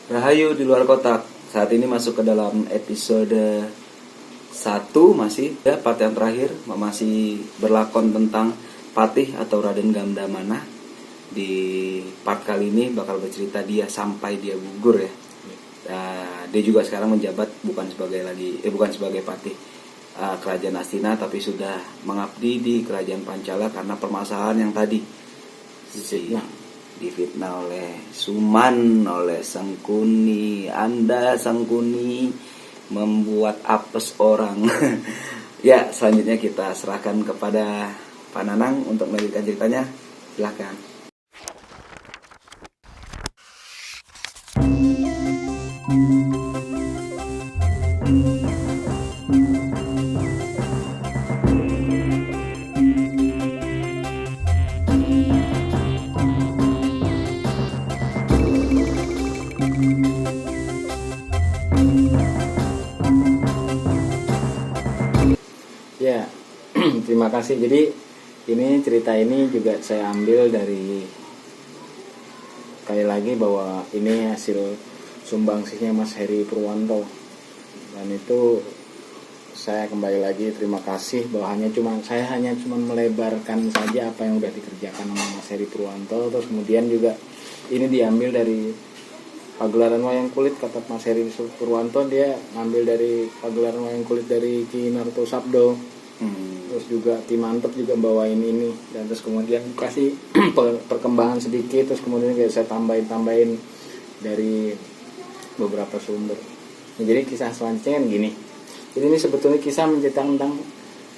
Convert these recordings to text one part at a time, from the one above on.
Rahayu di luar kotak. Saat ini masuk ke dalam episode 1 masih ya, part yang terakhir masih berlakon tentang Patih atau Raden Gandamana. Di part kali ini bakal bercerita dia sampai dia gugur ya. Dia juga sekarang menjabat bukan sebagai Patih Kerajaan Astina, tapi sudah mengabdi di Kerajaan Pancala karena permasalahan yang tadi difitnah oleh Suman, oleh Sangkuni. Anda Sangkuni membuat apes orang. Ya, selanjutnya kita serahkan kepada Pak Nanang untuk melanjutkan ceritanya. Silahkan. Ya, terima kasih. Jadi cerita ini juga saya ambil dari, sekali lagi bahwa ini hasil sumbangsihnya Mas Heri Purwanto. Dan itu saya kembali lagi terima kasih bahwa saya hanya cuma melebarkan saja apa yang udah dikerjakan sama Mas Heri Purwanto. Terus kemudian juga ini diambil dari pagelaran wayang kulit, kata Mas Heri Purwanto, dia ngambil dari pagelaran wayang kulit dari Ki Narto Sabdo. Terus juga Ki Mantep juga bawain ini, dan terus kemudian kasih perkembangan sedikit, terus kemudian kayak saya tambahin dari beberapa sumber. Nah, jadi kisah selanjutnya kan gini. Jadi ini sebetulnya kisah menceritakan tentang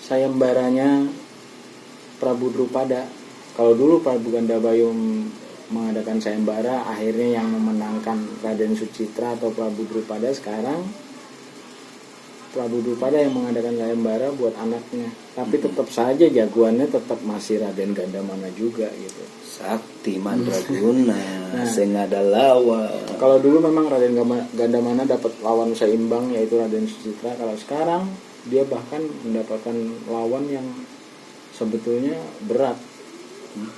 sayembaranya Prabu Drupada. Kalau dulu Prabu Gandabuyum mengadakan sayembara, akhirnya yang memenangkan Raden Sucitra atau Prabu Drupada. Sekarang Prabu Drupada yang mengadakan sayembara buat anaknya. Tapi tetap saja jagoannya tetap masih Raden Gandamana juga gitu. Sakti Mandraguna, Sengada Lawa. Kalau dulu memang Raden Gandamana dapat lawan seimbang yaitu Raden Sucitra. Kalau sekarang dia bahkan mendapatkan lawan yang sebetulnya berat,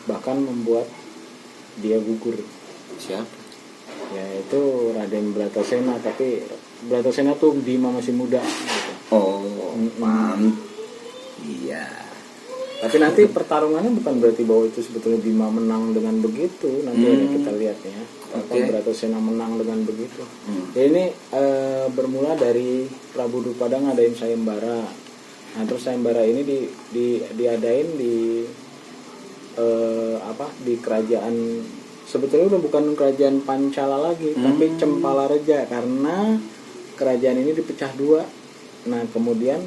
bahkan membuat dia gugur. Siapa? Yaitu Raden Bratasena. Tapi Bratasena tuh Bima masih muda gitu. Oh, iya. Tapi nanti pertarungannya bukan berarti bahwa itu sebetulnya Bima menang dengan begitu. Nanti ada kita lihat ya. Okay. Bratasena menang dengan begitu. Jadi ini bermula dari Prabu Drupada ngadain sayembara. Nah, terus sayembara ini diadain di di kerajaan, sebetulnya udah bukan kerajaan Pancala lagi, tapi Cempalareja, karena kerajaan ini dipecah dua. Nah, kemudian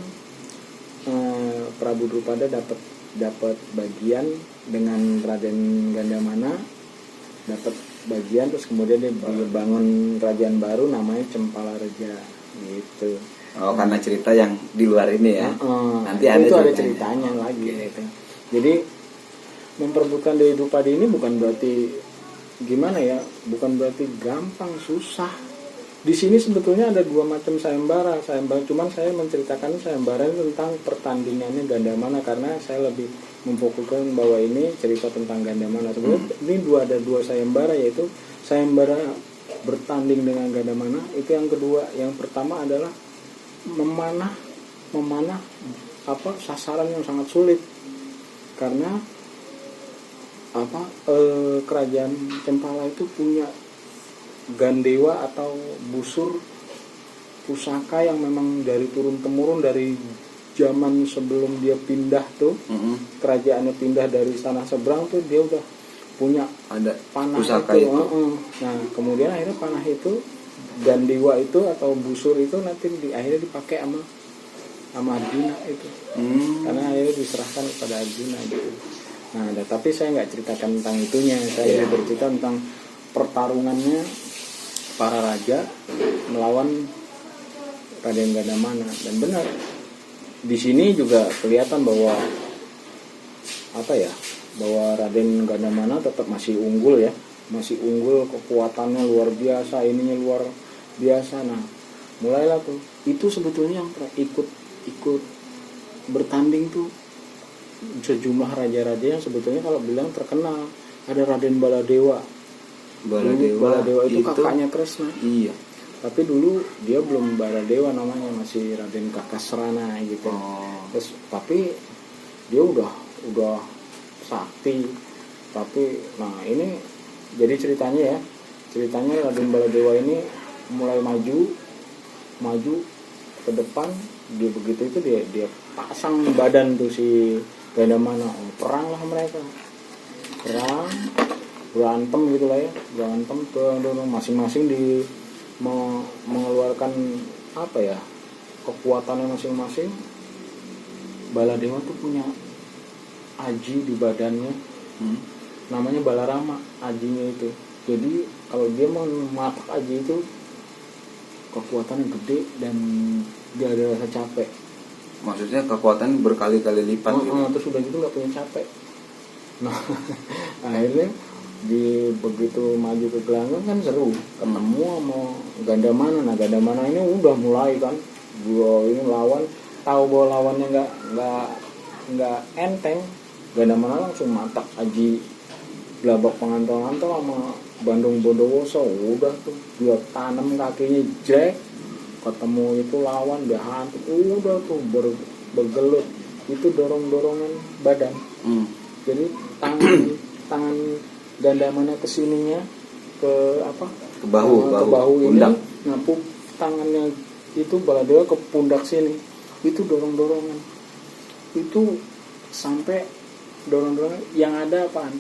Prabu Drupada dapat bagian dengan Raden Gandamana, dapat bagian, terus kemudian dia dibangun kerajaan baru namanya Cempalareja gitu. Oh, karena cerita yang di luar ini ya. Nanti ada ceritanya lagi gitu. Jadi memperebutkan dari Drupadi ini bukan berarti gimana ya, bukan berarti gampang, susah. Di sini sebetulnya ada dua macam sayembara, cuman saya menceritakan sayembara tentang pertandingannya Gandamana karena saya lebih memfokuskan bahwa ini cerita tentang Gandamana. Sebenarnya ini ada dua sayembara, yaitu sayembara bertanding dengan Gandamana. Itu yang kedua. Yang pertama adalah memanah sasaran yang sangat sulit, karena kerajaan Cempala itu punya gandewa atau busur pusaka yang memang dari turun temurun dari zaman sebelum dia pindah tuh, kerajaannya pindah dari tanah seberang tuh, dia udah punya ada panah pusaka itu. itu. Nah, kemudian akhirnya panah itu, gandewa itu atau busur itu nanti akhirnya dipakai sama Arjuna itu. Karena akhirnya diserahkan kepada Arjuna gitu. Nah, tapi saya nggak ceritakan tentang itunya. Saya bercerita tentang pertarungannya para raja melawan Raden Gandamana. Dan benar, di sini juga kelihatan bahwa bahwa Raden Gandamana tetap masih unggul ya, kekuatannya luar biasa, ininya luar biasa. Nah, mulailah tuh, itu sebetulnya yang ikut bertanding tuh sejumlah raja-raja yang sebetulnya kalau bilang terkenal. Ada Raden Baladewa, Baladewa itu kakaknya Kresna. Iya. Tapi dulu dia belum Baladewa namanya, masih Raden Kakasrana gitu. Terus tapi dia udah sakti. Tapi nah ini jadi ceritanya Raden Baladewa ini mulai maju ke depan. Dia begitu itu dia pasang badan tuh si Gandamana. Perang lah mereka, berantem gitulah ya, tuh masing-masing mengeluarkan apa ya, kekuatannya masing-masing. Baladewa tuh punya aji di badannya, namanya Balarama ajinya itu. Jadi kalau dia mematok aji itu kekuatannya gede dan gak ada rasa capek. Maksudnya kekuatan berkali-kali lipat gitu. Terus udah gitu nggak punya capek. Nah akhirnya begitu maju ke gelanggang kan seru, ketemu sama Gandamana. Nah Gandamana ini udah mulai kan, gua ini lawan, tahu bahwa lawannya nggak enteng. Gandamana langsung matak aji gelabak pengantal-antal sama Bandung Bondowoso. Udah tuh dia tanam kakinya jrek, ketemu itu lawan dia hantu, udah tuh bergelut. Itu dorong-dorongan badan. Jadi tangan Gandamana kesininya ke bahu ini, ngapuk tangannya itu Baladewa ke pundak sini. Itu dorong-dorongan. Itu sampai dorong-dorongan yang ada apaan?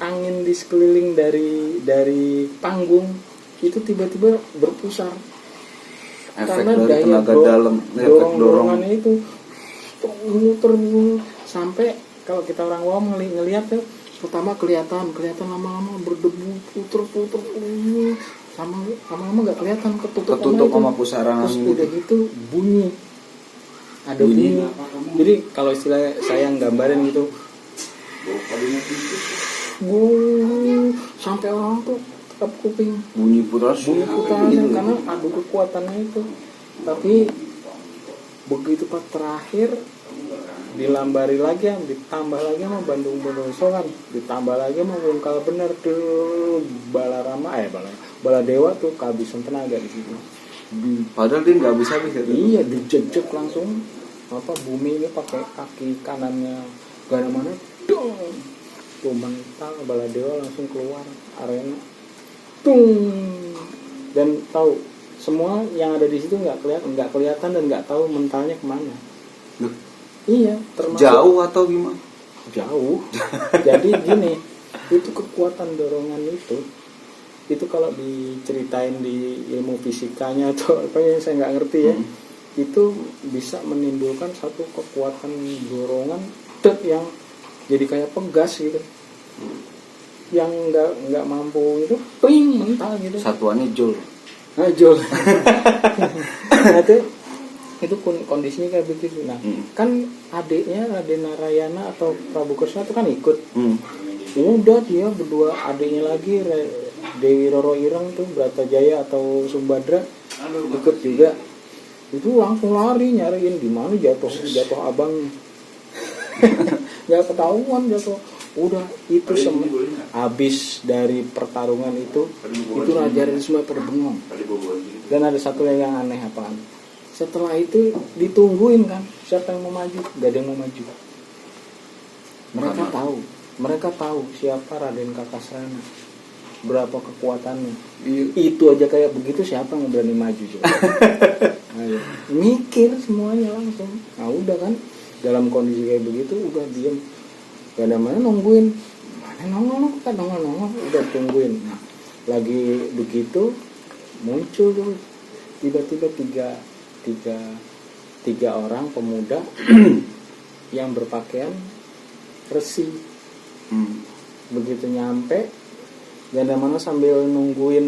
Angin di sekeliling dari panggung itu tiba-tiba berpusar. Efek Karena dari daya tenaga dalam, efek dorong-dorongannya itu muter sampai kalau kita orang awam ngelihat ya, pertama kelihatan lama-lama berdebu, puter lama-lama nggak kelihatan ketutup sama pusaran terus angin. udah gitu ada bunyi. Jadi kalau istilah saya nggambarin gitu, sampai orang tuh tetap kuping bunyi putar gitu. Karena adu kekuatannya itu. Tapi begitu pas terakhir dilambari lagi, ditambah lagi sama Bandung Bondowoso kan, ditambah lagi sama Wungkal bener tuh Baladewa tuh kehabisan tenaga di situ. Padahal dia nggak bisa Iya, dijejek langsung bumi ini pakai kaki kanannya Gandamana, dong tuh mental. Baladewa langsung keluar arena, dan tahu semua yang ada di situ nggak kelihatan dan nggak tahu mentalnya kemana. Iya, termasuk jauh atau gimana? Jauh. Jadi gini, itu kekuatan dorongan itu kalau diceritain di ilmu fisikanya atau apa yang saya nggak ngerti ya, itu bisa menimbulkan satu kekuatan dorongan yang jadi kayak pegas gitu, yang nggak mampu itu mental gitu. Satuannya joule. Joule. Nah, itu kondisinya kayak begitu. Nah, kan adiknya Raden Narayana atau Prabu Kresna itu kan ikut. Udah dia berdua adiknya lagi, Dewi Roro Ireng tuh Bratajaya atau Sumbadra ikut juga. Itu langsung lari nyariin di mana jatuh abangnya. Nggak ketahuan jatuh. Udah itu habis dari pertarungan itu raja-raja semua pada bengong. Dan ada satu yang aneh apaan? Setelah itu ditungguin kan, siapa yang mau maju? Gak ada yang mau maju. Mereka tahu siapa Raden Kakasrana, berapa kekuatannya. Itu aja kayak begitu, siapa yang berani maju coba? Mikir semuanya langsung. Nah udah kan, dalam kondisi kayak begitu udah diem. Gandamana nungguin, mana nongol, udah tungguin. Nah, lagi begitu muncul tuh tiba-tiba tiga orang pemuda yang berpakaian resi. Begitu nyampe, Gandamana sambil nungguin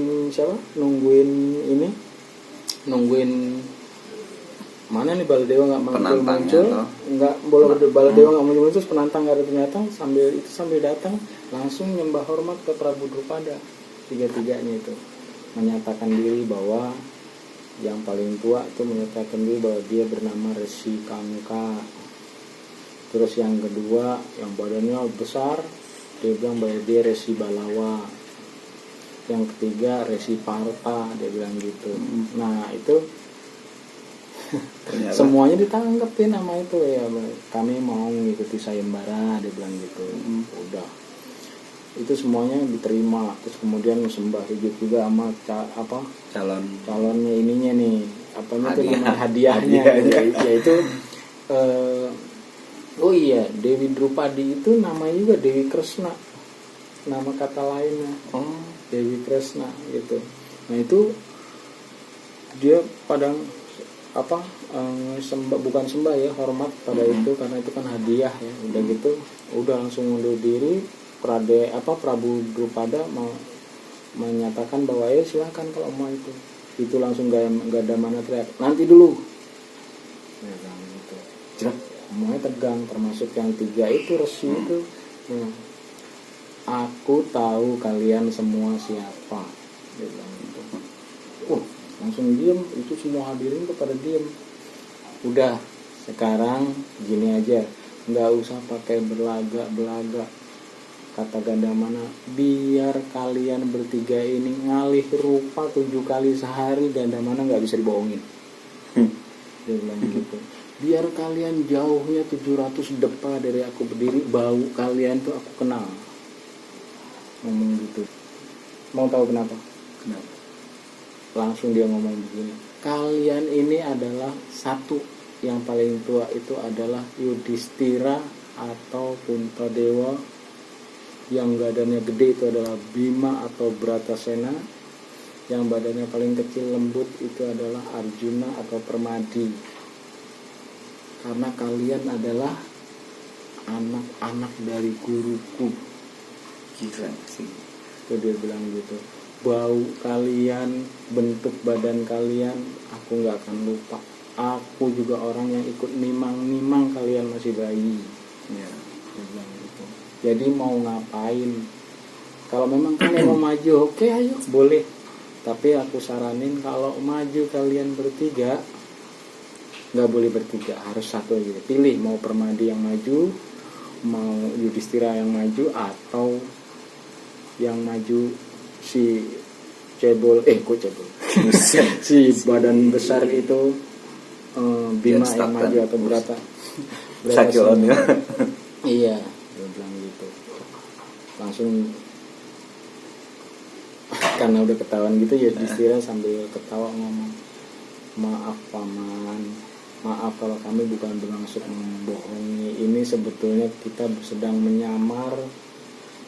mana nih Baladewa nggak muncul, nggak boleh Baladewa nggak muncul, terus penantang nggak ada pendatang, sambil datang langsung nyembah hormat ke Prabu Drupada. Tiga-tiganya itu menyatakan diri bahwa yang paling tua itu menyatakan diri bahwa dia bernama Resi Kangka. Terus yang kedua yang badannya besar, dia bilang bahwa dia Resi Balawa. yang ketiga Resi Parta, dia bilang gitu. Nah itu Ternyata. semuanya ditangkepin sama itu ya, kami mau mengikuti sayembara, dia bilang gitu. Udah itu semuanya diterima, terus kemudian sembah hijab juga sama calonnya ininya nih, apanya tuh namanya, hadiahnya. Yaitu oh iya, Dewi Drupadi itu namanya juga Dewi Kresna, nama kata lainnya. Dewi Kresna gitu. Nah itu dia pada sembah, bukan sembah ya, hormat pada itu, karena itu kan hadiah ya. Udah gitu udah langsung undur diri. Prabu Drupada mau menyatakan bahwa ya silahkan kalau mau itu langsung gak ada mana teriak, nanti dulu ya, gitu. Semuanya tegang, termasuk yang 3 itu Resi itu. Aku tahu kalian semua siapa, dia bilang gitu. Langsung diam, itu semua hadirin kepada diam. Udah, sekarang gini aja, nggak usah pakai belaga, kata Gandamana, biar kalian bertiga ini ngalih rupa 7 kali sehari, Gandamana nggak bisa dibohongin. Dia bilang gitu. Biar kalian jauhnya 700 depa dari aku berdiri, bau kalian tuh aku kenal. Ngomong gitu. Mau tahu kenapa? Langsung dia ngomong begini, kalian ini adalah satu, yang paling tua itu adalah Yudhistira atau Puntadewa, yang badannya gede itu adalah Bima atau Bratasena, yang badannya paling kecil lembut itu adalah Arjuna atau Permadi. Karena kalian adalah anak-anak dari guruku. Gila sih. Itu dia bilang gitu. Bau kalian, bentuk badan kalian, aku nggak akan lupa. Aku juga orang yang ikut nimang kalian masih bayi. Ya. Dia bilang gitu. Jadi mau ngapain? Kalau memang kalian mau maju, oke, ayo boleh. Tapi aku saranin kalau maju kalian bertiga, nggak boleh bertiga, harus satu aja. Pilih mau Permadi yang maju, mau Yudhistira yang maju, atau yang maju si cebol si badan besar itu Bima yang maju atau Sakilon ya. Iya, dia bilang gitu. Langsung karena udah ketahuan gitu ya, Yudhistira sambil ketawa ngomong, maaf paman, maaf kalau kami bukan bermaksud membohongi. Ini sebetulnya kita sedang menyamar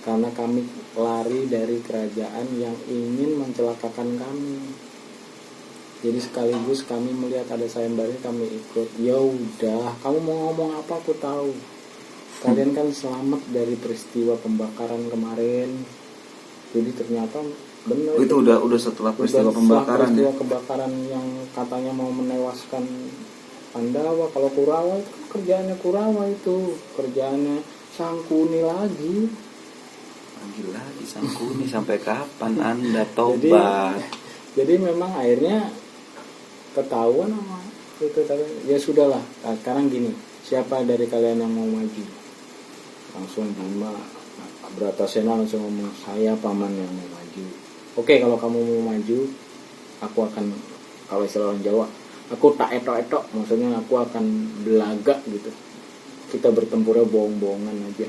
karena kami lari dari kerajaan yang ingin mencelakakan kami. Jadi sekaligus kami melihat ada sayembara, kami ikut. Ya udah, kamu mau ngomong apa aku tahu. Kalian kan selamat dari peristiwa pembakaran kemarin. Jadi ternyata benar. Itu udah setelah peristiwa pembakaran. Peristiwa kebakaran yang katanya mau menewaskan Pandawa. Kalau Kurawa itu kan kerjaannya Kurawa, itu kerjaannya Sangkuni lagi. Lagi Sangkuni, sampai kapan Anda tobat? Jadi memang akhirnya ketahuan sama itu tadi. Ya sudahlah, sekarang gini, siapa dari kalian yang mau maju? Langsung Bima Bratasena langsung ngomong, saya paman yang mau maju. Oke, kalau kamu mau maju, aku akan, kalau istilah orang Jawa, aku tak etok-etok, maksudnya aku akan belaga gitu. Kita bertempurnya bohong-bohongan aja.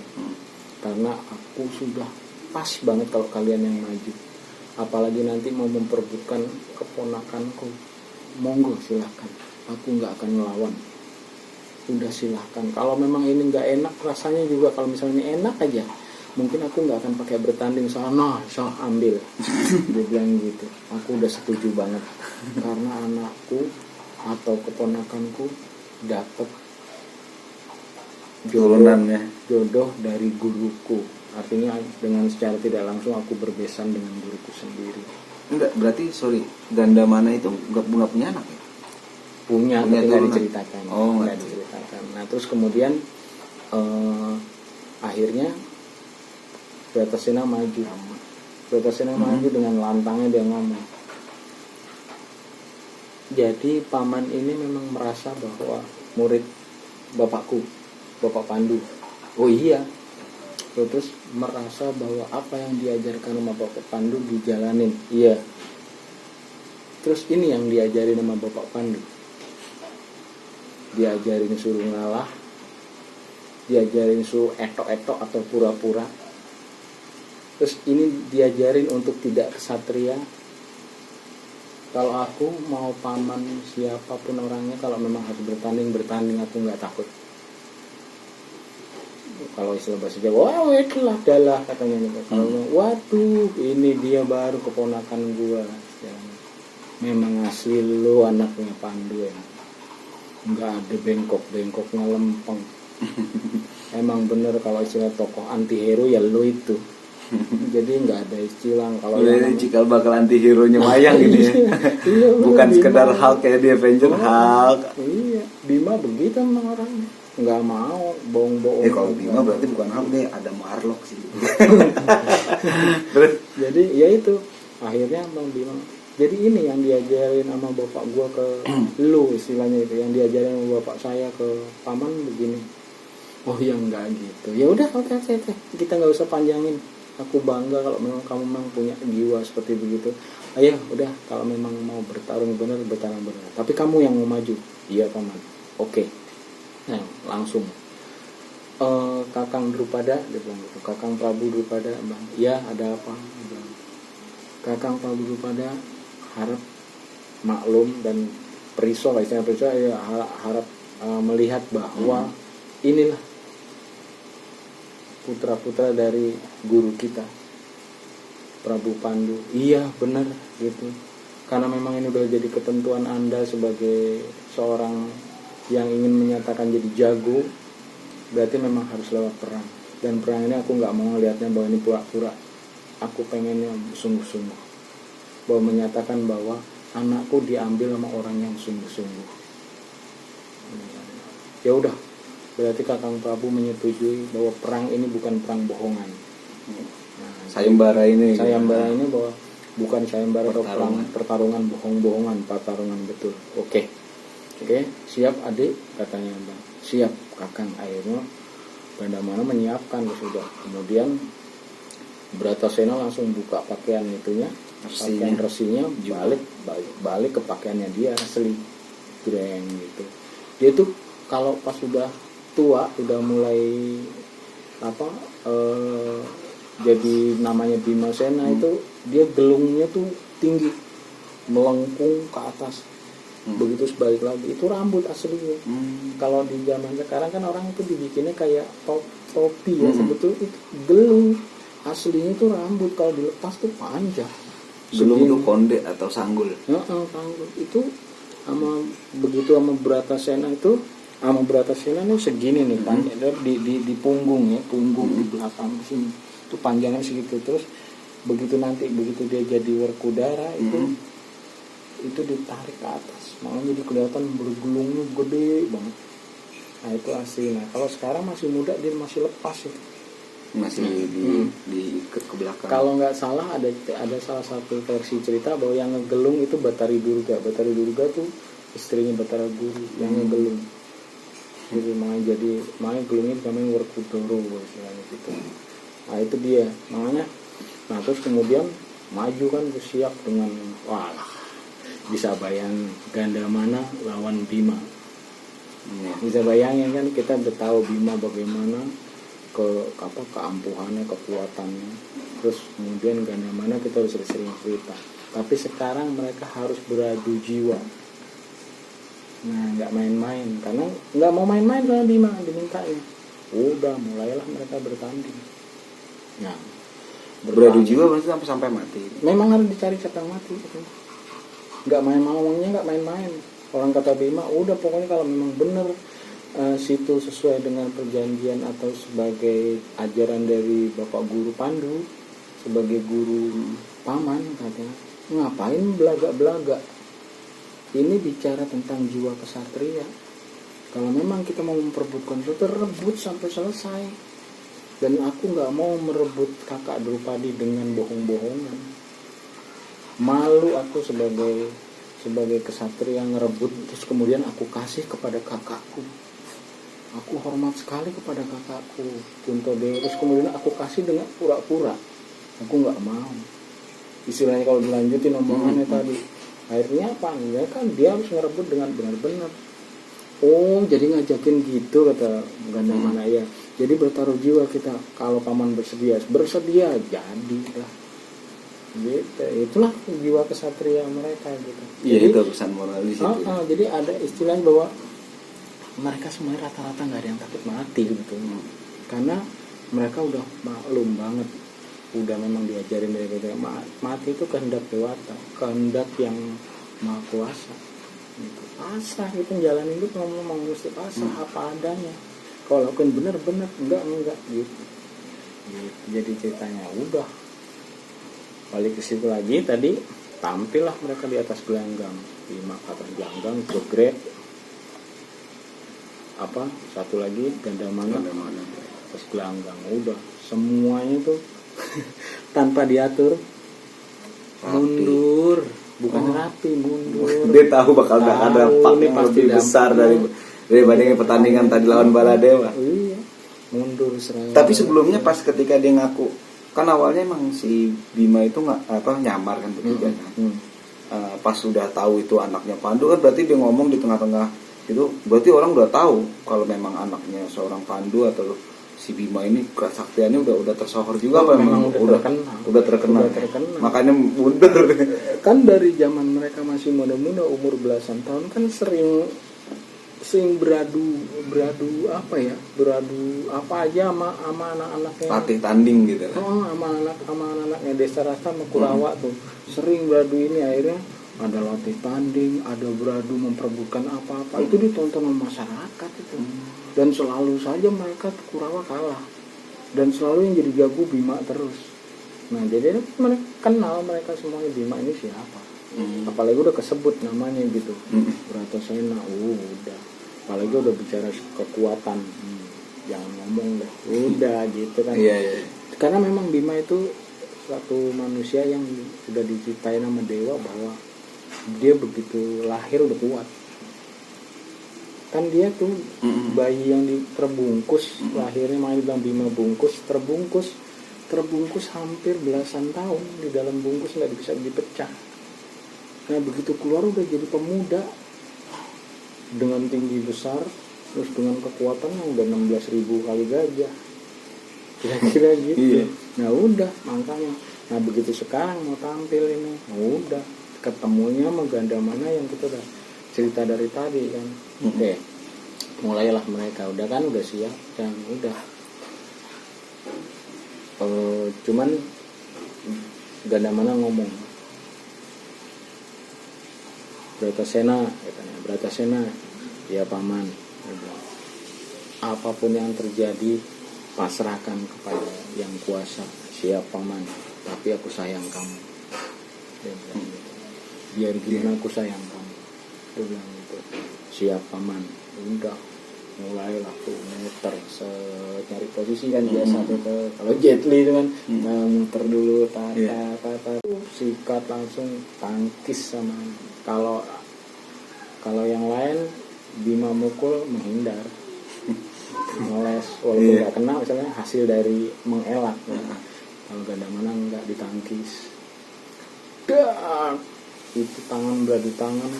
Karena aku sudah pas banget kalau kalian yang maju. Apalagi nanti mau memperebutkan keponakanku, monggo silahkan, aku nggak akan melawan. Udah silahkan. Kalau memang ini nggak enak rasanya juga, kalau misalnya enak aja, mungkin aku nggak akan pakai bertanding sana, ambil. Dia bilang gitu. Aku udah setuju banget karena anakku atau keponakanku dapat jodoh dari guruku. Artinya dengan secara tidak langsung aku berbesan dengan guruku sendiri. Enggak, berarti Gandamana itu nggak punya anak ya? Punya tapi nggak diceritakan. Nggak diceritakan. Nah terus kemudian akhirnya Bratasena maju. Maju dengan lantangnya dia ngomong. Jadi paman ini memang merasa bahwa murid bapakku, Bapak Pandu. Oh iya, terus merasa bahwa apa yang diajarkan sama Bapak Pandu dijalanin. Iya. Terus ini yang diajarin sama Bapak Pandu. Diajarin suruh ngalah, diajarin suruh etok-etok atau pura-pura. Terus ini diajarin untuk tidak kesatria. Kalau aku mau paman siapapun orangnya, kalau memang harus bertanding, aku nggak takut. Kalau istilah bahasa Jawa, wah itulah dalah katanya nih. Kalau waduh, ini dia baru keponakan gua. Memang asli lu anaknya Pandu ya. Nggak ada bengkok-bengkoknya lempeng. Emang bener kalau istilah tokoh anti hero ya lu itu. Jadi nggak ada istilah kalau ini cikal bakal anti hero nya wayang ini ya. Iya, Bukan Bima, sekedar Hulk kayak di Avenger Hulk. Iya, Bima begitu emang orangnya. Nggak mau bohong-bohong. Kalau Bima berarti bukan Hulk deh, ada Marlock sih. Jadi ya itu akhirnya Bang Bima. Jadi ini yang diajarin sama bapak gua ke lu istilahnya itu, yang diajarin sama bapak saya ke paman begini. Oh ya enggak gitu. Ya udah oke. Kita nggak usah panjangin. Aku bangga kalau memang kamu memang punya jiwa seperti begitu. Ayo udah, kalau memang mau bertarung benar. Tapi kamu yang mau maju. Iya paman. Oke. Nah langsung. Kakang Drupada, dia bilang gitu. Kakang Prabu Drupada, bang. Ya ada apa? Bang. Kakang Prabu Drupada harap maklum dan perisau, istilahnya perisau ya, harap melihat bahwa inilah putra-putra dari guru kita Prabu Pandu. Iya benar gitu, karena memang ini udah jadi ketentuan Anda sebagai seorang yang ingin menyatakan jadi jago, berarti memang harus lewat perang. Dan perang ini aku nggak mau ngelihatnya bahwa ini pura-pura, aku pengennya sungguh-sungguh, bahwa menyatakan bahwa anakku diambil sama orang yang sungguh-sungguh. Ya udah, berarti Kakang Prabu menyetujui bahwa perang ini bukan perang bohongan. Nah, sayembara ini bahwa bukan sayembara atau perang pertarungan bohong-bohongan, pertarungan betul. Oke, siap adik, katanya bang. Siap Kakang. Akhirnya Gandamana menyiapkan sudah. Kemudian Bratasena langsung buka pakaian itunya, pakaian resinya, balik ke pakaiannya dia asli, greng gitu. Dia tuh kalau pas sudah tua, udah mulai jadi namanya Bimasena itu, dia gelungnya tuh tinggi, melengkung ke atas. Begitu sebalik lagi, itu rambut aslinya. Kalau di zaman sekarang kan orang itu dibikinnya kayak topi ya, sebetulnya itu gelung. Aslinya itu rambut, kalau dilepas tuh panjang. Gelung itu konde atau sanggul. Sanggul itu begitu sama Bratasena itu. Sama Bratasena nih segini nih panjang, di punggung ya, punggung di belakang sini itu panjangnya segitu. Terus begitu dia jadi Werkudara itu ditarik ke atas, makanya jadi kelihatan bergelungnya gede banget. Nah itu asli. Nah kalau sekarang masih muda dia masih lepas itu, masih diikat ke belakang. Kalau nggak salah ada salah satu versi cerita bahwa yang ngegelung itu Batari Durga tuh istrinya Batara Guru yang ngegelung. Jadi makanya gelungnya namanya Werkudara istilahnya gitu. Nah itu dia makanya. Nah terus kemudian maju kan bersiap dengan bisa bayang Gandamana lawan Bima. Bisa bayangin kan, kita udah tahu Bima bagaimana keampuhannya, kekuatannya. Terus kemudian Gandamana kita udah sering cerita. Tapi sekarang mereka harus beradu jiwa. Nah nggak main-main, karena nggak mau main-main sama Bima dimintain. Udah mulailah mereka bertanding. Nah beradu jiwa maksudnya sampai mati. Memang harus dicari siapa yang mati. Nggak main-main. Orang kata Bima, udah pokoknya kalau memang benar situ sesuai dengan perjanjian atau sebagai ajaran dari Bapak Guru Pandu sebagai guru paman, katanya ngapain belaga-belaga. Ini bicara tentang jiwa kesatria. Kalau memang kita mau memperebutkan itu, rebut sampai selesai. Dan aku nggak mau merebut kakak Drupadi dengan bohong-bohongan. Malu aku sebagai kesatria yang ngerebut terus kemudian aku kasih kepada kakakku. aku hormat sekali kepada kakakku Punto Dewa. Terus kemudian aku kasih dengan pura-pura, aku nggak mau. Istilahnya kalau dilanjutin omongannya tadi, akhirnya apa? Ya kan dia harus ngerebut dengan benar-benar. Oh, jadi ngajakin gitu kata Gandamana ya. Jadi bertaruh jiwa kita, kalau paman bersedia jadi lah. Gitu. Itulah jiwa kesatria mereka gitu. Iya, itu pesan moral di situ. Jadi ada istilahnya bahwa mereka semuanya rata-rata nggak ada yang takut mati gitu. Karena mereka udah maklum banget, udah memang diajarin dari kecil, mati itu kehendak dewata, kehendak yang maha kuasa gitu. Pasrah gitu, jalanin hidup ngomong mesti pasrah apa adanya. Kalau lakuin bener-bener enggak gitu. Jadi ceritanya udah balik ke situ lagi. Tadi tampillah mereka di atas gelanggang, di atas gelanggang jogret. Apa satu lagi Gandamana atas gelanggang, udah semuanya tuh tanpa diatur mundur, bukan rapi, mundur. Dia tahu bakal ada pak yang lebih besar daripada pertandingan tadi lawan Baladewa. Iya, mundur seraya. Tapi sebelumnya pas ketika dia ngaku, kan awalnya emang si Bima itu nyamar kan bertiga. Pas sudah tahu itu anaknya Pandu kan, berarti dia ngomong di tengah-tengah itu, berarti orang udah tahu kalau memang anaknya seorang Pandu atau si Bima ini kesaktiannya udah tersohor juga. Memang udah terkenal. Makanya mundur. Kan dari zaman mereka masih muda-muda, umur belasan tahun, kan sering beradu apa aja sama anak-anaknya, latih tanding gitu. Sama anak-anaknya Desa Rasta sama Kurawa tuh sering beradu ini. Akhirnya ada latih tanding, ada beradu memperebutkan apa-apa, itu ditonton sama masyarakat itu. Dan selalu saja mereka Kurawa kalah, dan selalu yang jadi jago Bima terus. Nah jadi mereka kenal, mereka semuanya Bima ini siapa. Apalagi udah kesebut namanya gitu, Bratasena. Udah, apalagi udah bicara kekuatan, jangan ngomong deh, udah gitu kan. Iya. Karena memang Bima itu satu manusia yang sudah diciptain sama dewa, bahwa dia begitu lahir udah kuat. Kan dia tuh bayi yang terbungkus, lahirnya makanya bilang Bima bungkus, terbungkus hampir belasan tahun di dalam bungkus, nggak bisa dipecah. Nah begitu keluar udah jadi pemuda dengan tinggi besar, terus dengan kekuatan yang udah 16.000 kali gajah, kira-kira gitu. Iya. Nah udah makanya, nah begitu sekarang mau tampil ini, udah ketemunya sama Gandamana yang kita udah cerita dari tadi kan. Oke, mulailah mereka udah siap dan udah. Cuman Gandamana ngomong, Bratasena, katanya, Bratasena, ya paman, apapun yang terjadi pasrahkan kepada yang kuasa. Siap paman, tapi aku sayang kamu. Dia bilang gitu. Biar gimana aku sayang kamu. Dia bilang gitu. Siap paman. Udah, mulailah tuh muter, cari posisi kan biasa tuh kalau Jet Li itu kan, muter dulu, tata, sikat langsung tangkis sama. Kalau yang lain Bima mukul menghindar, ngeles walaupun nggak kena, misalnya hasil dari mengelak. Kalau Gandamana nggak ditangkis, itu tangan beradu tangan,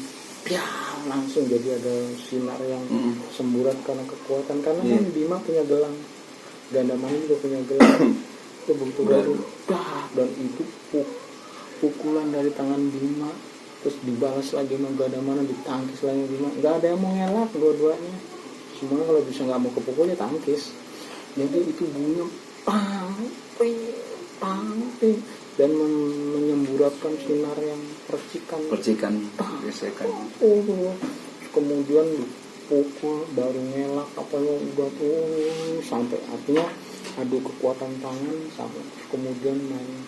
langsung jadi ada sinar yang semburat karena kekuatan. Karena kan Bima punya gelang, Gandamana juga punya gelang. Itu begitu beradu, dan itu pukulan dari tangan Bima, terus dibalas lagi sama Gandamana, ditangkis lagi Bima. Nggak ada yang mau ngelak dua-duanya. Semuanya kalau bisa nggak mau kepukul ya tangkis. Jadi itu bunyinya pang, dan menyemburatkan sinar yang percikan gesekan. Kemudian dipukul baru ngelak apanya udah tuh sampai artinya adu kekuatan tangan, sampai kemudian main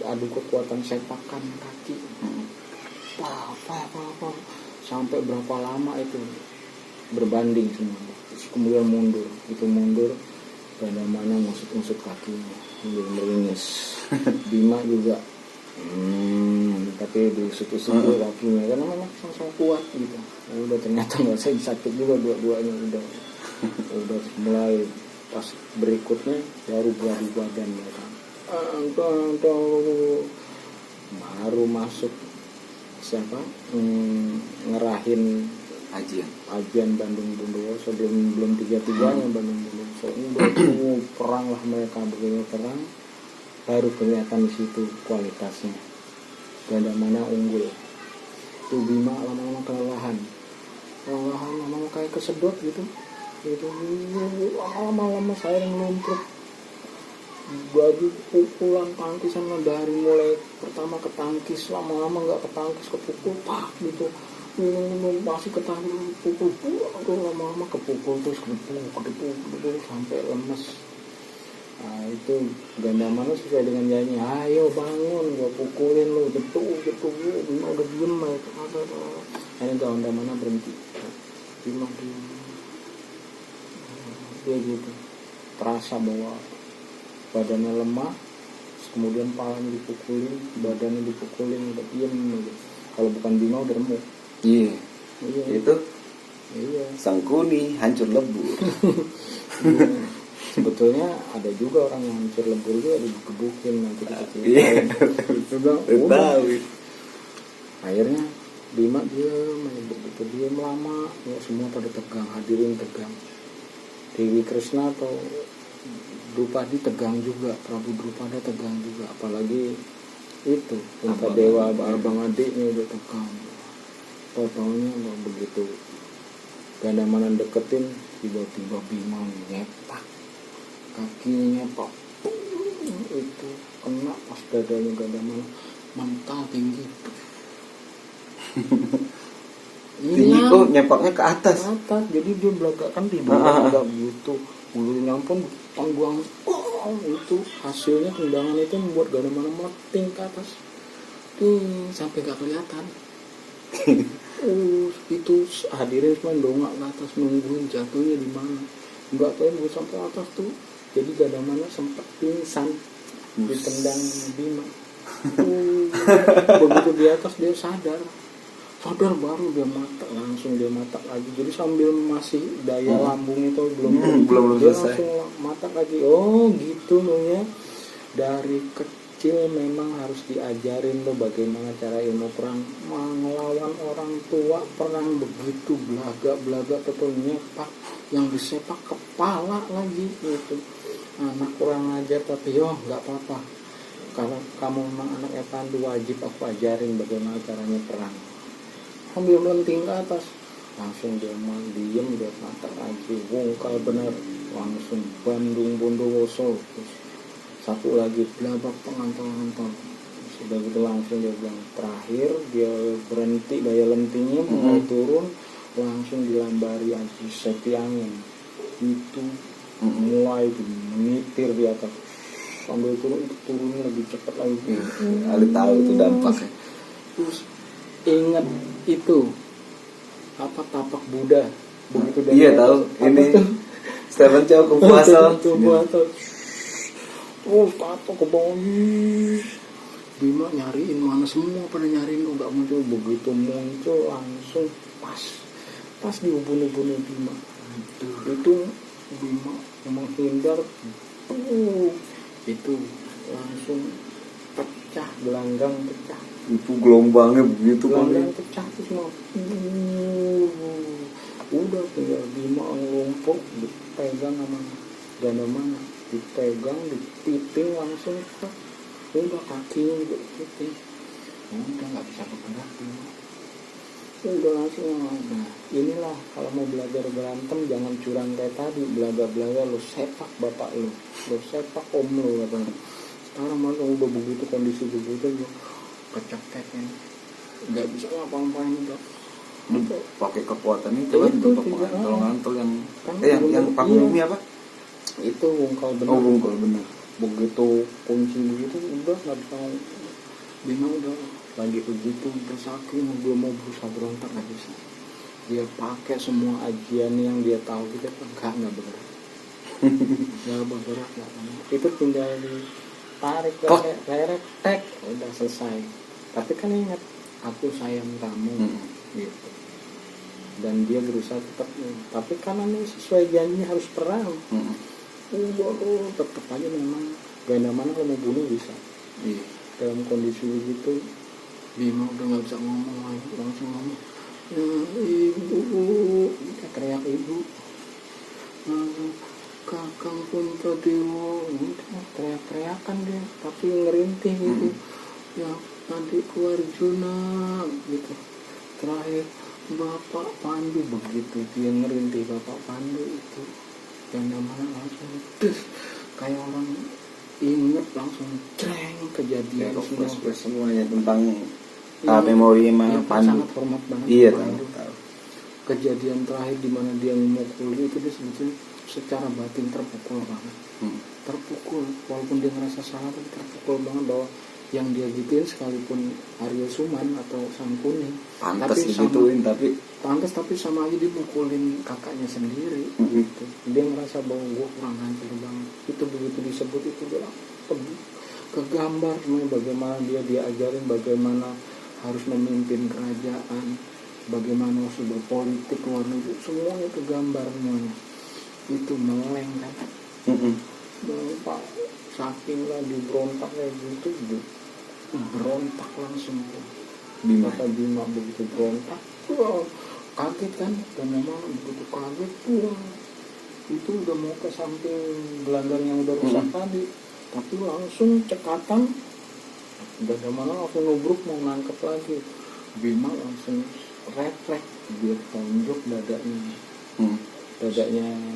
adu kekuatan sepakan kaki. Sampai berapa lama itu berbanding semua. Terus kemudian mundur Gandamana ngusut kakinya sambil meringis. Bima juga tapi diusut-usut kakinya karena memang sama kuat gitu. Udah ternyata nggak saya sakit juga dua-duanya udah. Udah mulai pas berikutnya baru beradu badan ya kan. Baru masuk siapa ngerahin ajian Bandung Bondowoso belum tiga-tiganya Bandung Bondowoso. Udah tuh perang lah mereka, begitu perang baru kelihatan di situ kualitasnya. Ganda mana unggul. Tuh Bima lama-lama kelelahan lama-lama kayak kesedot gitu lama-lama saya ngelumpruk baju pukulan tangkisan dari mulai pertama ketangkis lama-lama nggak ketangkis kepukul pak gitu masih ketangkis pukul lama-lama kepukul terus kepukul sampai lemes. Nah itu Ganda mana sesuai dengan nyanyi, ayo bangun gua pukulin lu betul Bima udah diem akhirnya Ganda mana berhenti Bima diem dia gitu terasa bahwa badannya lemah, kemudian palanya dipukulin, badannya dipukulin, udah diem gitu. Kalau bukan Bima udah remuk. Iya. Itu iya. Sangkuni hancur lebur. Iya. Sebetulnya ada juga orang yang hancur lebur juga digebukin nanti Iya. Udah. Akhirnya Bima begitu diem lama, ya semua pada tegang, hadirin tegang. Dewi Krishna atau Drupadi tegang juga, Prabu Drupada tegang juga, apalagi itu Punta Dewa abang adiknya udah tegang. Taunya nggak begitu Ganda mana deketin, tiba-tiba Bima nyepak kakinya nyepak itu kena pas dadanya Ganda mana mental tinggi. Tinggi kok nyepaknya ke atas. Jadi dia belakang di bawah agak gitu. Bulunya pun tangguang. Itu hasilnya tendangan itu membuat Ganda mana meting ke atas. Sampai gak kelihatan. Itu hadirin semua dongak ke atas nungguin jatuhnya di mana. Enggak tahu yang sampai atas tuh. Jadi Ganda mana sempat pingsan ditendang Bima. Begitu di atas dia sadar baru dia langsung matak lagi. Jadi sambil masih daya lambung itu belum dia selesai. Langsung matak lagi. Oh gitu ya. Dari kecil memang harus diajarin lo bagaimana cara ilmu perang. Melawan orang tua perang begitu belaga betul nyepak, yang disepak kepala lagi gitu. Anak kurang ajar tapi nggak apa-apa. Kalau kamu memang anak Evandu wajib aku ajarin bagaimana caranya perang. Sambil melenting ke atas langsung dia diem dia matak lagi wongkal bener langsung Bandung Bondowoso. Terus satu lagi belabak pengantal-antal sudah gitu langsung dia bilang terakhir dia berhenti daya lentingnya mulai turun langsung dilambari Aji Setiangin itu mulai menitir di atas sambil turunnya lebih cepat lagi. Ali tahu itu dampaknya. Terus ingat itu apa tapak Buddha begitu dari iya tahu ini Stephen Chow kupuasa tapak ke bawah Bima nyariin mana semua pada nyariin nggak muncul begitu muncul langsung pas di ubun-ubunnya Bima itu Bima menghindar itu langsung pecah gelanggang pecah itu gelombangnya begitu kan pecah tuh semua udah tinggal Bima ngelompok dipegang sama Ganda mana dipegang dipiting langsung udah kakinya juga dipiting udah nggak bisa bergerak Bima udah langsung. Nah inilah kalau mau belajar berantem jangan curang kayak tadi belaga lo sepak bapak lo sepak om lo katanya. Sekarang mana udah begitu kondisi begitu lo kecekeknya nggak bisa ngapa-ngapain udah pakai kekuatan itu kan untuk mantul yang yang pakai bumi apa itu wungkal bener. Wungkal bener begitu kunci begitu udah nggak bisa. Bima udah lagi begitu bersaking dia mau berusaha berontak nggak bisa. Dia pakai semua ajian yang dia tahu gitu nggak bergerak itu tinggal ditarik leher tek udah selesai. Tapi kan ingat aku sayang kamu gitu. dan dia berusaha tetap, tapi karena ini sesuai janji harus perang. Tetap aja memang Gandamana kalau mau bunuh bisa. Iya. Dalam kondisi begitu Bima udah nggak bisa ngomong lagi, langsung ngomong, ibu, teriak ibu, Kakang Puntadewa, teriak-teriakan dia, tapi ngerintih gitu. Ya adikku Arjuna gitu. Terakhir Bapak Pandu, begitu dia ngerintih Bapak Pandu itu, Gandamana langsung kayak orang inget, langsung kejadian semuanya tentang memori ya, Pandu. sangat hormat banget. Iya, Pandu. tahu. Kejadian terakhir di mana dia memukul itu, dia sebetulnya secara batin terpukul banget. Terpukul, walaupun dia ngerasa salah, tapi terpukul banget bahwa yang dia gituin sekalipun Arya Suman atau Sang Kuning Pantas digituin, tapi sama aja dimukulin kakaknya sendiri gitu. Dia ngerasa bahwa gue kurang hancur banget. Itu begitu disebut itu dia kegambar bagaimana dia diajarin bagaimana harus memimpin kerajaan, bagaimana harus berpolitik luar negeri, semuanya kegambar semuanya. Itu meleng kan. Pak saking lah diberontak kayak gitu, berontak langsung tuh. Kata Bima begitu berontak, kaget kan, dan memang begitu kaget, itu udah mau ke samping gelandang yang udah rusak tadi, tapi langsung cekatan, Gandamana langsung nubruk mau nangkep lagi. Bima langsung refleks, dia tonjok dadanya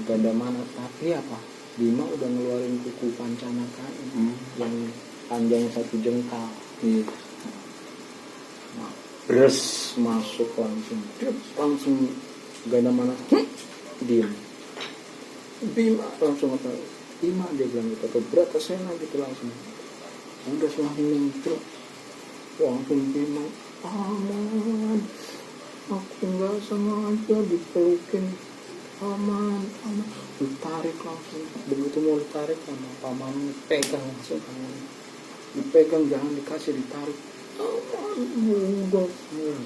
Gandamana, tapi apa? Bima udah ngeluarin kuku Pancanaka yang panjang 1 jengkal. Bres masuk langsung Gandamana diem. Bima langsung kata, Bima dia bilang gitu, Bratasena gitu langsung. Udah langsung truk, langsung Bima, aman, aku nggak sengaja dipelukin, aman, ditarik langsung. Begitu mau ditarik sama paman, pegang langsung tangan, dipegang, jangan dikasih, ditarik. Udah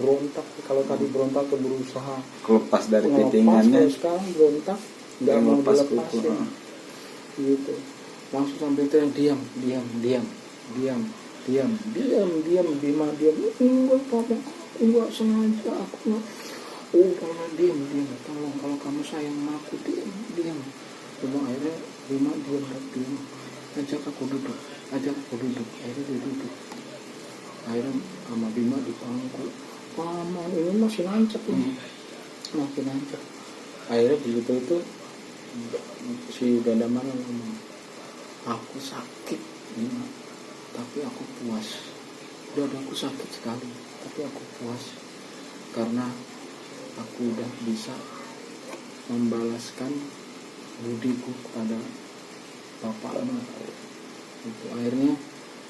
berontak. Kalau tadi berontak tuh berusaha Lepas dari pitingannya, sekarang berontak nggak mau dilepasin gitu. Langsung sampai itu yang diam. Bima diam. Enggak apa-apa, enggak sengaja, aku kalau diam, tolong, kalau kamu sayang sama aku, diam. Akhirnya Bima diam. Ajak aku duduk. Akhirnya dia duduk. Akhirnya sama Bima dipangku, paman ini masih nancep ini, makin nancep. Akhirnya begitu itu si Gandamana ngomong, aku sakit Bima, tapi aku puas. Dadaku sakit sekali, tapi aku puas karena aku udah bisa membalaskan budiku kepada bapakmu. Itu akhirnya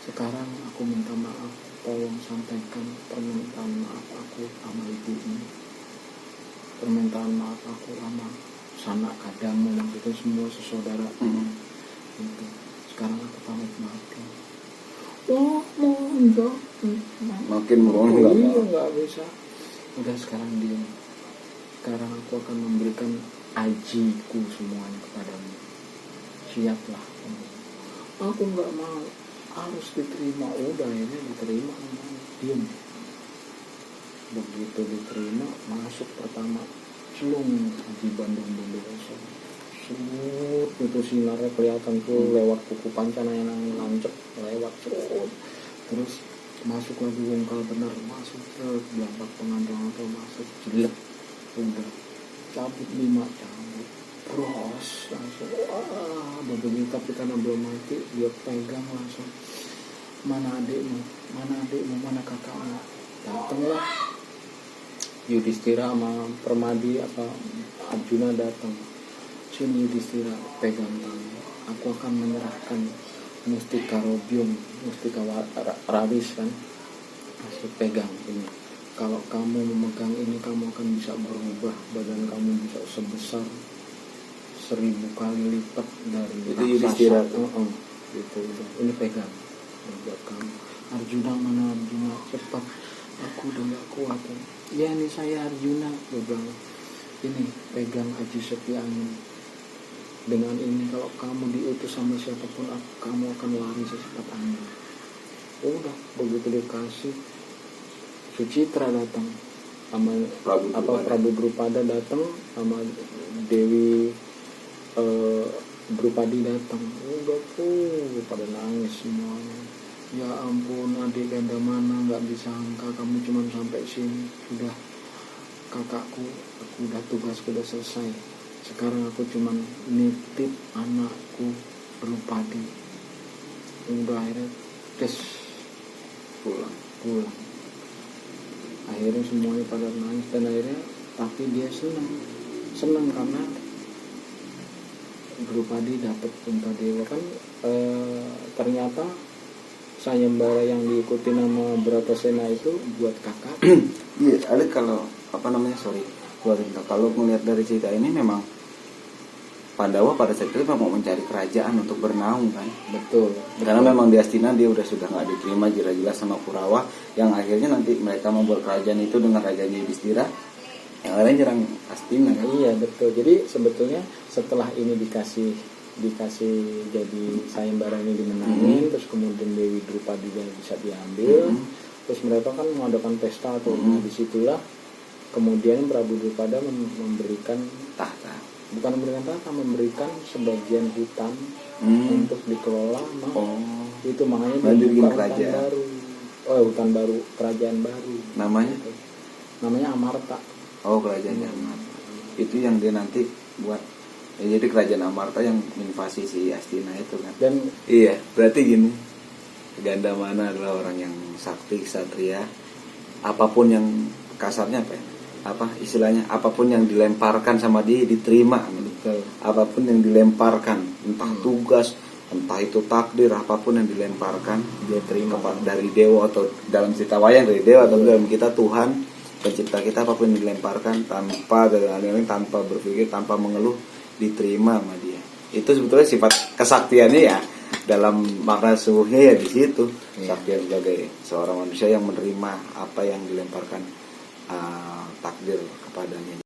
sekarang aku minta maaf, tolong sampaikan permintaan maaf aku sama ibumu, permintaan maaf aku sama sanak kadamu, itu semua sesaudara. Itu sekarang aku pamit maafkan. Enggak, makin merongga. Nggak bisa. Udah sekarang diam. Sekarang aku akan memberikan ajiku semuanya kepadamu. Siaplah. Aku nggak mau, harus diterima. Udah ini diterima, diam. Begitu diterima, masuk pertama celung Haji Bandung Bondowoso. Semut itu sinarnya kelihatan tuh lewat kuku Pancana yang nancep, lewat cerut. Terus masuk lagi wongkal benar, masuk ke belakang pengantong atau masuk jelek. Udah cabut 5, cabut bros langsung. Begitu tapi karena belum mati, dia pegang langsung, mana adikmu, mana kakakmu. Datanglah Yudhistira sama Permadi apa Arjuna datang. Sini Yudhistira, pegang tangan. Aku akan menyerahkan Mustika Robium, Mustika Raris kan. Masih pegang ini. Kalau kamu memegang ini, kamu akan bisa berubah. Badan kamu bisa sebesar 1000 kali lipat dari itu Yudhistira. Gitu. Ini pegang buat kamu. Arjuna, mana Arjuna, cepat, aku udah gak kuat. Ya ini saya Arjuna, dia bilang. ini pegang Aji Setiawan. Dengan ini kalau kamu diutus sama siapapun kamu akan lari secepat angin. Udah begitu dikasih, Sucitra datang sama Prabu Drupada datang sama Dewi Drupadi datang. Udah tuh pada nangis semuanya. Ya ampun adik Gandamana, nggak disangka kamu cuma sampai sini. Sudah kakakku, aku udah tugasku udah selesai. Sekarang aku cuma nitip anakku Drupadi. Udah akhirnya pulang. Akhirnya semuanya pada nangis dan akhirnya tapi dia senang karena Drupadi dapat Puntadewa kan. Ternyata sayembara yang diikuti nama Bratasena itu buat kakak. Iya, ada kalau kalau melihat dari cerita ini memang Pandawa pada saat itu mau mencari kerajaan untuk bernaung kan. Betul. Karena memang di Astina dia sudah nggak diterima jelas-jelas sama Kurawa, yang akhirnya nanti mereka membuat kerajaan itu dengan rajanya Yudhistira, yang lain nyerang Astina kan. Iya betul. Jadi sebetulnya setelah ini dikasih jadi sayembara ini dimenangin, terus kemudian Dewi Drupadi bisa diambil, terus mereka kan mengadakan pesta tuh. Nah disitulah kemudian Prabu Drupada memberikan tahta, bukan memberikan sebagian hutan untuk dikelola. Itu makanya dibuka hutan baru, kerajaan baru. Namanya Amarta. Kerajaan Amarta. Itu yang dia nanti buat. Jadi kerajaan Amarta yang invasi si Astina itu kan. Dan iya, berarti gini. Gandamana adalah orang yang sakti, ksatria. Apapun yang kasarnya istilahnya apapun yang dilemparkan sama dia diterima. Betul. Apapun yang dilemparkan, entah tugas, entah itu takdir, apapun yang dilemparkan dia terima dari dewa, atau dalam cerita wayang dari dewa, atau dalam kita Tuhan pencipta kita, apapun yang dilemparkan tanpa berpikir, tanpa mengeluh, diterima sama dia. Itu sebetulnya sifat kesaktiannya ya, dalam makna sesungguhnya ya di situ. Saktian sebagai seorang manusia yang menerima apa yang dilemparkan takdir kepadanya.